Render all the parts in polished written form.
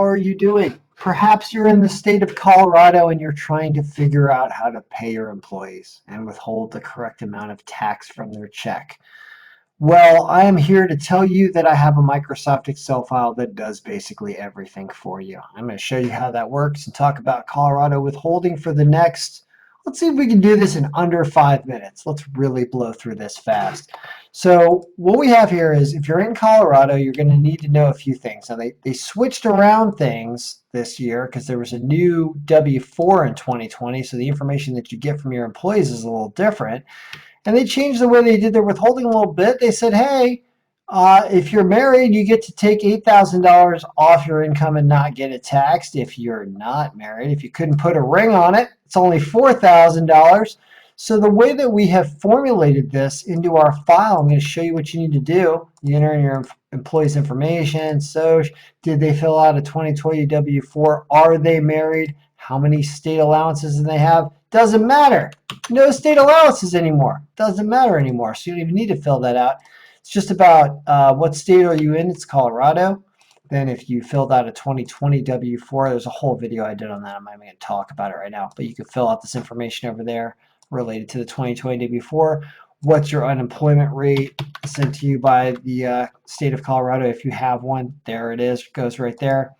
are you doing? Perhaps you're in the state of Colorado and you're trying to figure out how to pay your employees and withhold the correct amount of tax from their check. Well, I am here to tell you that I have a Microsoft Excel file that does basically everything for you. I'm going to show you how that works and talk about Colorado withholding for the next, let's see if we can do this in under 5 minutes. Let's really blow through this fast. So what we have here is if you're in Colorado, you're going to need to know a few things. Now they switched around things this year because there was a new W-4 in 2020. So the information that you get from your employees is a little different. And they changed the way they did their withholding a little bit. They said, hey, if you're married, you get to take $8,000 off your income and not get it taxed. If you're not married, if you couldn't put a ring on it, it's only $4,000. So the way that we have formulated this into our file, I'm going to show you what you need to do. You enter in your employee's information. So did they fill out a 2020 W-4? Are they married? How many state allowances do they have? Doesn't matter. No state allowances anymore. Doesn't matter anymore. So you don't even need to fill that out. It's just about what state are you in? It's Colorado. Then if you filled out a 2020 W-4, there's a whole video I did on that. I'm not even going to talk about it right now. But you can fill out this information over there related to the 2020 W-4. What's your unemployment rate sent to you by the state of Colorado? If you have one, there it is. It goes right there.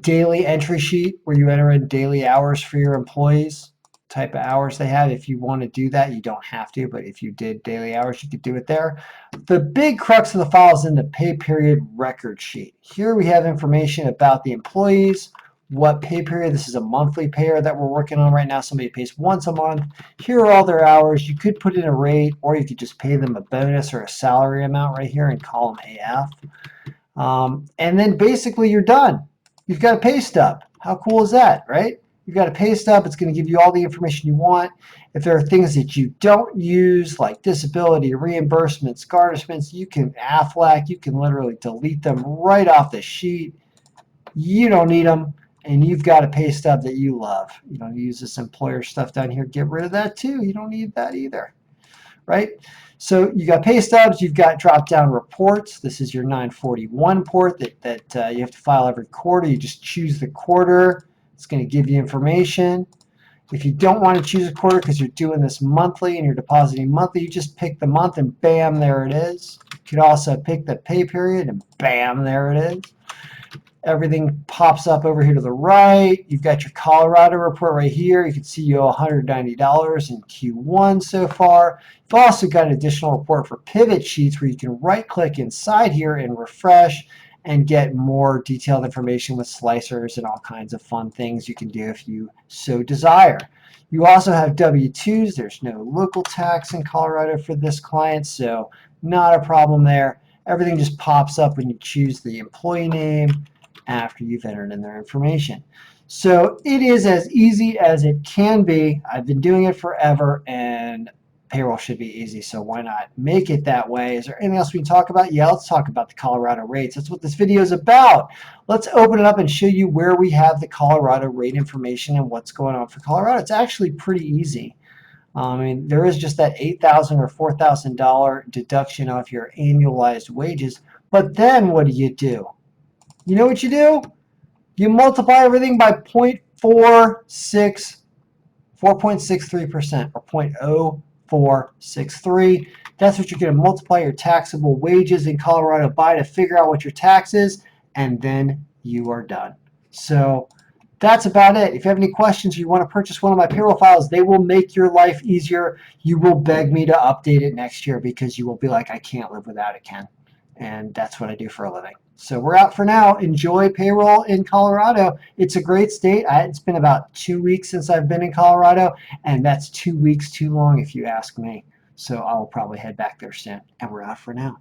Daily entry sheet where you enter in daily hours for your employees, type of hours they have. If you want to do that, you don't have to, but if you did daily hours, you could do it there. The big crux of the file is in the pay period record sheet. Here we have information about the employees, what pay period. This is a monthly payer that we're working on right now. Somebody pays once a month. Here are all their hours. You could put in a rate, or you could just pay them a bonus or a salary amount right here in column AF. And then basically you're done. You've got a pay stub. How cool is that, right? You've got a pay stub. It's going to give you all the information you want. If there are things that you don't use, like disability, reimbursements, garnishments, you can AFLAC, you can literally delete them right off the sheet. You don't need them, and you've got a pay stub that you love. You don't use this employer stuff down here. Get rid of that too. You don't need that either, right? So you got pay stubs, you've got drop-down reports. This is your 941 report that you have to file every quarter. You just choose the quarter. It's going to give you information. If you don't want to choose a quarter because you're doing this monthly and you're depositing monthly, you just pick the month and bam, there it is. You could also pick the pay period and bam, there it is. Everything pops up over here to the right. You've got your Colorado report right here. You can see you owe $190 in Q1 so far. You've also got an additional report for pivot sheets where you can right-click inside here and refresh and get more detailed information with slicers and all kinds of fun things you can do if you so desire. You also have W-2s. There's no local tax in Colorado for this client, so not a problem there. Everything just pops up when you choose the employee name after you've entered in their information. So it is as easy as it can be. I've been doing it forever, and payroll should be easy, so why not make it that way? Is there anything else we can talk about? Yeah, let's talk about the Colorado rates. That's what this video is about. Let's open it up and show you where we have the Colorado rate information and what's going on for Colorado. It's actually pretty easy. I mean, there is just that $8,000 or $4,000 deduction off your annualized wages, but then what do? You know what you do? You multiply everything by 4.63% or 0.0463. That's what you're going to multiply your taxable wages in Colorado by to figure out what your tax is, and then you are done. So that's about it. If you have any questions or you want to purchase one of my payroll files, they will make your life easier. You will beg me to update it next year because you will be like, I can't live without it, Ken. And that's what I do for a living. So we're out for now. Enjoy payroll in Colorado. It's a great state. It's been about 2 weeks since I've been in Colorado, and that's 2 weeks too long if you ask me. So I'll probably head back there soon. And we're out for now.